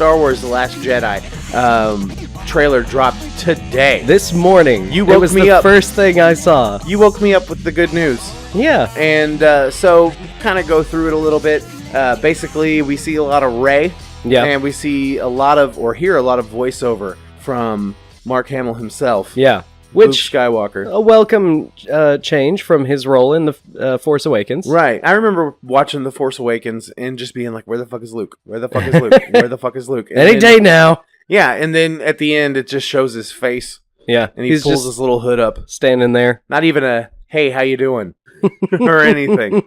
Star Wars The Last Jedi trailer dropped today. This morning. You woke me up. First thing I saw. You woke me up with the good news. Yeah. And so kind of go through it a little bit. Basically, we see a lot of Rey. Yeah. And we see a lot of, or hear a lot of voiceover from Mark Hamill himself. Yeah. Luke Skywalker. A welcome change from his role in the Force Awakens. Right. I remember watching The Force Awakens and just being like, where the fuck is Luke? Where the fuck is Luke? Where the fuck is Luke? And Any day now. Yeah, and then at the end, it just shows his face. Yeah. And he pulls his little hood up. Standing there. Not even a, hey, how you doing? or anything.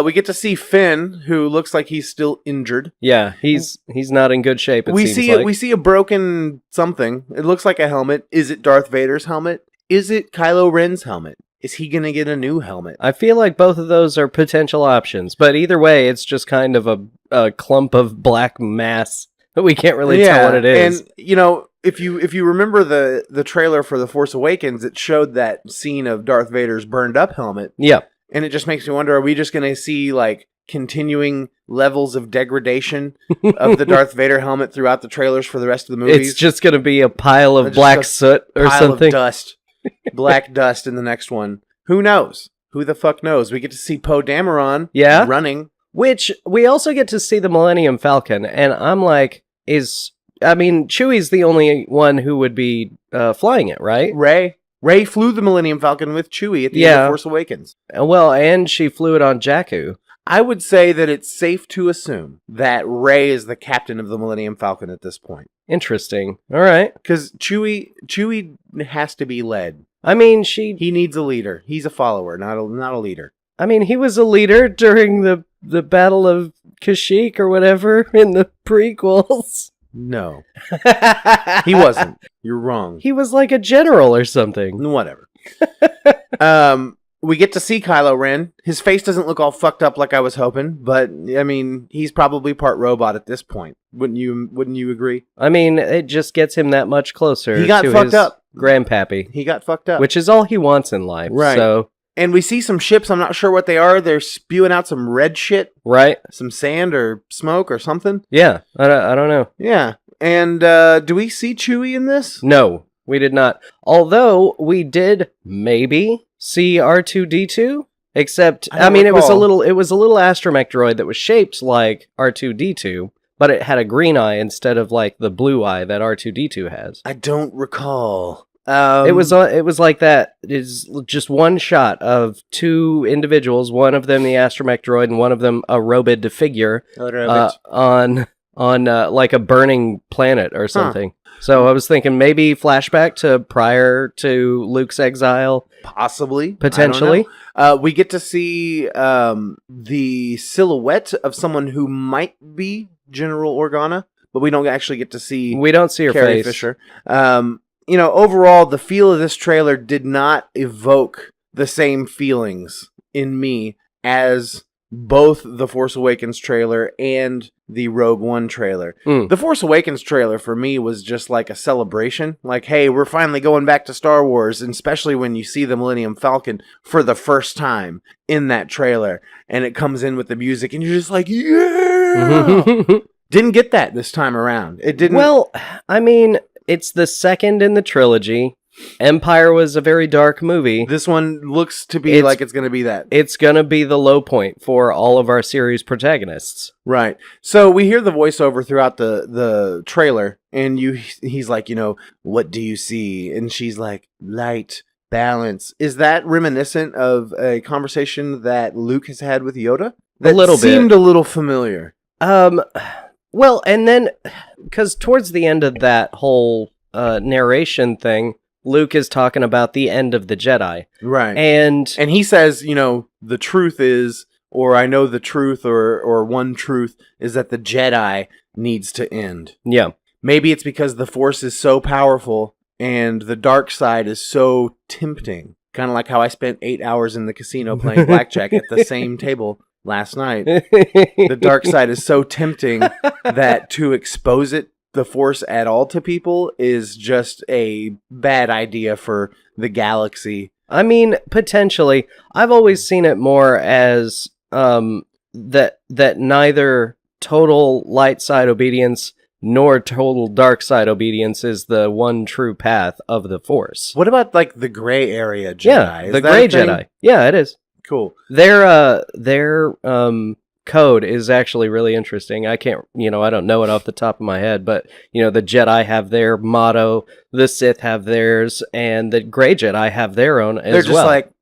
We get to see Finn, who looks like he's still injured. Yeah, he's not in good shape. We see a broken something. It looks like a helmet. Is it Darth Vader's helmet? Is it Kylo Ren's helmet? Is he gonna get a new helmet? I feel like both of those are potential options, but either way, it's just kind of a clump of black mass that we can't really tell what it is. And you know, if you remember the trailer for The Force Awakens, it showed that scene of Darth Vader's burned up helmet. Yeah. And it just makes me wonder, are we just going to see, like, continuing levels of degradation of the Darth Vader helmet throughout the trailers for the rest of the movies? It's just going to be a pile of black soot or something. Pile of dust. Black dust in the next one. Who knows? Who the fuck knows? We get to see Poe Dameron running. Which, we also get to see the Millennium Falcon, and I'm like, Chewie's the only one who would be flying it, right? Rey flew the Millennium Falcon with Chewie at the end of Force Awakens. Well, and she flew it on Jakku. I would say that it's safe to assume that Rey is the captain of the Millennium Falcon at this point. Interesting. All right. Because Chewie has to be led. He needs a leader. He's a follower, not a leader. He was a leader during the Battle of Kashyyyk or whatever in the prequels. No. He wasn't. You're wrong. He was like a general or something. Whatever. We get to see Kylo Ren. His face doesn't look all fucked up like I was hoping, but he's probably part robot at this point. Wouldn't you agree? It just gets him that much closer. He got fucked up. Grandpappy. He got fucked up. Which is all he wants in life. Right. So. And we see some ships. I'm not sure what they are. They're spewing out some red shit. Right. Some sand or smoke or something. Yeah. I don't know. Yeah. And do we see Chewie in this? No, we did not. Although we did maybe see R2-D2. Except, it was a little astromech droid that was shaped like R2-D2, but it had a green eye instead of like the blue eye that R2-D2 has. I don't recall. It was like that. It's just one shot of two individuals, one of them the astromech droid and one of them a robed figure on like a burning planet or something. So I was thinking maybe flashback to prior to Luke's exile. Possibly. Potentially. We get to see the silhouette of someone who might be General Organa, but we don't actually get to see. We don't see her Carrie face. Fisher. Overall, the feel of this trailer did not evoke the same feelings in me as both the Force Awakens trailer and the Rogue One trailer. The Force Awakens trailer for me was just like a celebration. Like, hey, we're finally going back to Star Wars, and especially when you see the Millennium Falcon for the first time in that trailer, and it comes in with the music, and you're just like, yeah! Didn't get that this time around. It didn't. Well, it's the second in the trilogy. Empire was a very dark movie. This one looks to be like it's going to be that. It's going to be the low point for all of our series protagonists. Right. So we hear the voiceover throughout the trailer, and he's like, what do you see? And she's like, light, balance. Is that reminiscent of a conversation that Luke has had with Yoda? That a little seemed a little familiar. Well, and then, because towards the end of that whole narration thing, Luke is talking about the end of the Jedi. Right. And he says, the truth is, or I know the truth, or one truth is that the Jedi needs to end. Yeah. Maybe it's because the Force is so powerful and the dark side is so tempting. Kind of like how I spent 8 hours in the casino playing blackjack at the same table last night. The dark side is so tempting that to expose it, the Force at all to people is just a bad idea for the galaxy. Potentially. I've always seen it more as that neither total light side obedience nor total dark side obedience is the one true path of the Force. What about like the gray area Jedi? Yeah, Is the that gray a thing? Jedi. Yeah, it is. Cool. Their code is actually really interesting. I can't, I don't know it off the top of my head, but the Jedi have their motto, the Sith have theirs, and the gray Jedi have their own as well. They're just like,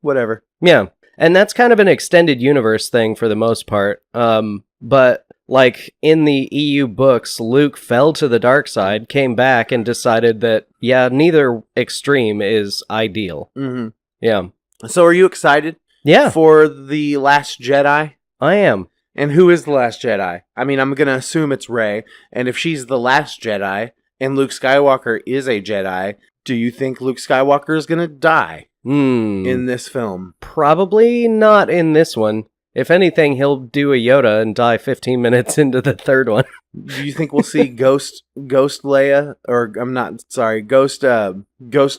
whatever. Yeah. And that's kind of an extended universe thing for the most part. But like in the EU books, Luke fell to the dark side, came back, and decided that, neither extreme is ideal. Mm-hmm. Yeah. So are you excited Yeah, for The Last Jedi? I am. And who is The Last Jedi? I mean, I'm going to assume it's Rey. And if she's the last Jedi and Luke Skywalker is a Jedi, do you think Luke Skywalker is going to die in this film? Probably not in this one. If anything, he'll do a Yoda and die 15 minutes into the third one. Do you think we'll see Ghost Leia, or Ghost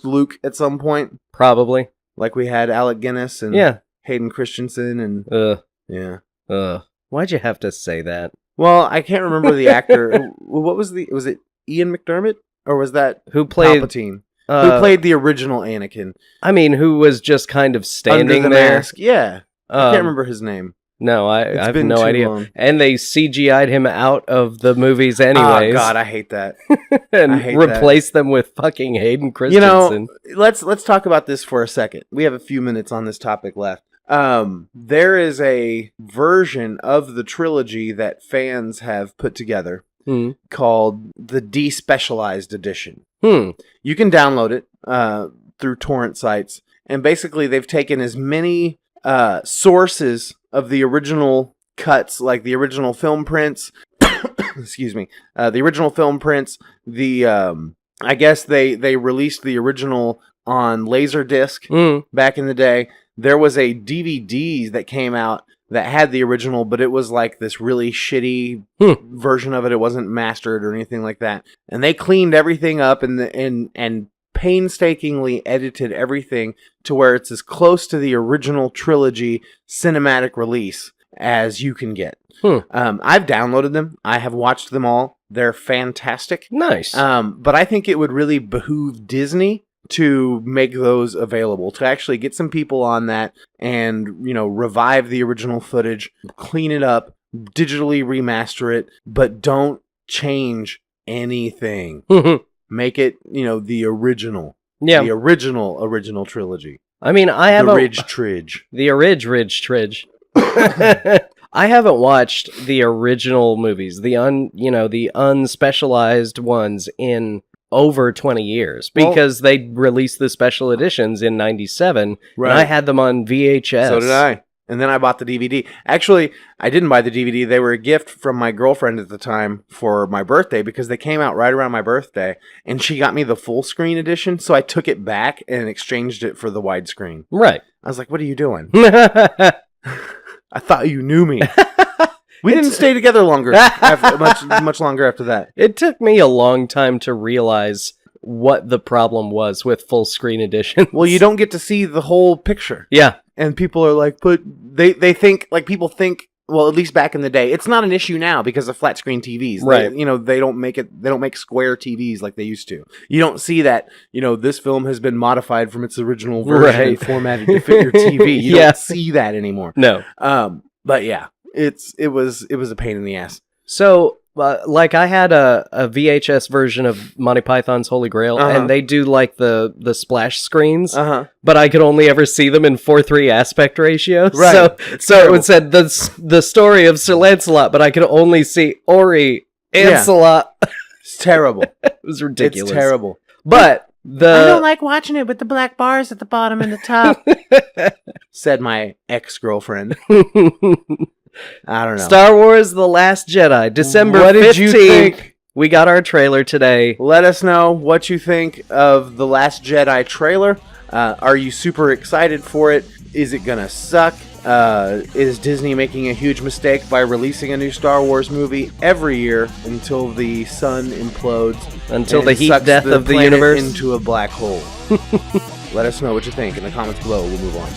Luke at some point? Probably. Like we had Alec Guinness and Hayden Christensen and Why'd you have to say that? Well, I can't remember the actor. Was it Ian McDermott or was that who played Palpatine? Who played the original Anakin? I mean, who was just kind of standing under the there? mask? Yeah, I can't remember his name. No, I have been no too idea. long. And they CGI'd him out of the movies anyways. Oh God, I hate that. And I hate replaced them with fucking Hayden Christensen. Let's talk about this for a second. We have a few minutes on this topic left. There is a version of the trilogy that fans have put together called the Despecialized Edition. You can download it through torrent sites, and basically they've taken as many sources of the original cuts, like the original film prints. Excuse me, the original film prints. I guess they released the original on Laserdisc back in the day. There was a DVD that came out that had the original, but it was like this really shitty version of it. It wasn't mastered or anything like that. And they cleaned everything up and painstakingly edited everything to where it's as close to the original trilogy cinematic release as you can get. I've downloaded them. I have watched them all. They're fantastic. Nice. But I think it would really behoove Disney to make those available, to actually get some people on that and, revive the original footage, clean it up, digitally remaster it, but don't change anything. Make it, the original. Yeah. The original trilogy. I mean, I have the Ridge Tridge. The Ridge Tridge. I haven't watched the original movies, the unspecialized ones in over 20 years because they released the special editions in 97 right. And I had them on VHS. So did I. And then I bought the DVD. Actually, I didn't buy the DVD. They were a gift from my girlfriend at the time for my birthday because they came out right around my birthday. And she got me the full screen edition. So I took it back and exchanged it for the widescreen. Right. I was like, what are you doing? I thought you knew me. We didn't stay together longer, much longer after that. It took me a long time to realize what the problem was with full screen editions. Well, you don't get to see the whole picture. Yeah. And people are like, but they think, like people think, well, at least back in the day, it's not an issue now because of flat screen TVs. Right. They don't make square TVs like they used to. You don't see that, this film has been modified from its original version and formatted to fit your TV. You don't see that anymore. No. But yeah. It was a pain in the ass. So, I had a VHS version of Monty Python's Holy Grail, and they do like the splash screens, but I could only ever see them in 4:3 aspect ratio. Right. So it would say the story of Sir Lancelot, but I could only see Ori Lancelot. It's terrible. It was ridiculous. It's terrible. But I don't like watching it with the black bars at the bottom and the top, said my ex-girlfriend. I don't know. Star Wars The Last Jedi, December 15th. What did you think? We got our trailer today. Let us know what you think of The Last Jedi trailer. Are you super excited for it? Is it going to suck? Is Disney making a huge mistake by releasing a new Star Wars movie every year until the sun implodes? Until the heat death of the universe? Into a black hole. Let us know what you think in the comments below. We'll move on.